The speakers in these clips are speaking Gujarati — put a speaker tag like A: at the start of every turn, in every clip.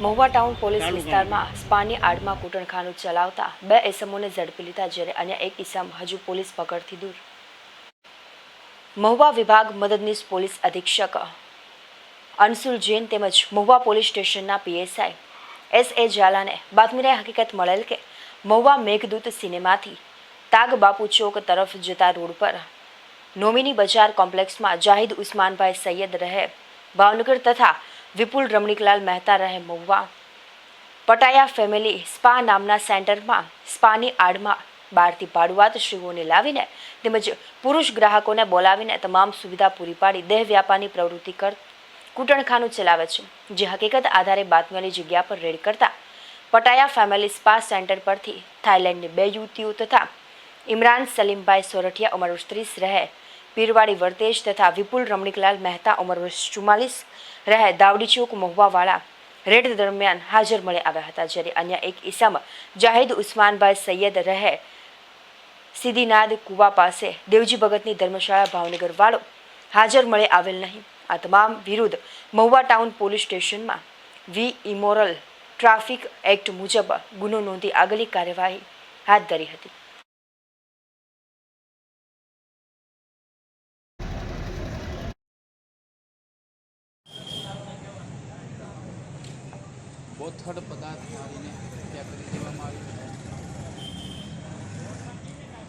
A: મહુવા ટાઉન પોલીસ વિસ્તારમાં સ્પાની આડમાં કૂટણખાનું ચલાવતા 2 ઇસમોને ઝડપી લીધા, જ્યારે અન્ય 1 ઇસમ હજુ પોલીસ પકડથી દૂર. મહુવા વિભાગ મદદનીશ પોલીસ અધિક્ષક અંશુલ જૈન તેમજ મહુવા પોલીસ સ્ટેશનના પીએસઆઈ S.A. ઝાલાને બાતમીને હકીકત મળેલ કે મહુવા મેઘદૂત સિનેમાથી તાગ બાપુ ચોક તરફ જતા રોડ પર નોમિની બજાર કોમ્પ્લેક્સમાં જાહિદ ઉસ્માનભાઈ સૈયદ રહે ભાવનગર તથા વિપુલ રમણીકલાલ મહેતા રહે મહુવા પટાયા ફેમિલી સ્પા નામના સેન્ટરમાં સ્પાની આડમાં બહારથી ભાડુઆતશ્રીઓને લાવીને તેમજ પુરુષ ગ્રાહકોને બોલાવીને તમામ સુવિધા પૂરી પાડી દેહ વ્યાપારની પ્રવૃત્તિ કૂટણખાનું ચલાવે છે. જે હકીકત આધારે બાતમીની જગ્યા પર રેડ કરતા પટાયા ફેમિલી સ્પા સેન્ટર પરથી થાઈલેન્ડની 2 યુવતીઓ તથા ઇમરાન સલીમભાઈ સોરઠિયા ઉંમર 30 રહે પીરવાડી વર્તેજ તથા વિપુલ રમણીકલાલ મહેતા ઉંમર 44 રહે દાવડી ચોક મહુવાવાળા રેડ દરમિયાન હાજર મળી આવ્યા હતા, જ્યારે અન્ય 1 ઇસમ જાહિદ ઉસ્માનભાઈ સૈયદ રહે સીધીનાદ કુવા પાસે દેવજી ભગતની ધર્મશાળા ભાવનગર વાળો હાજર મળી આવેલ નહીં. આ તમામ વિરુદ્ધ મહુવા ટાઉન પોલીસ સ્ટેશનમાં ઇમોરલ ટ્રાફિક એક્ટ મુજબ ગુનો નોંધી આગળની કાર્યવાહી હાથ ધરી હતી.
B: બોથડ પદાર્થ મારીને હત્યા કરી દેવામાં આવી.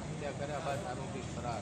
B: હત્યા કર્યા બાદ આરોપી ફરાર.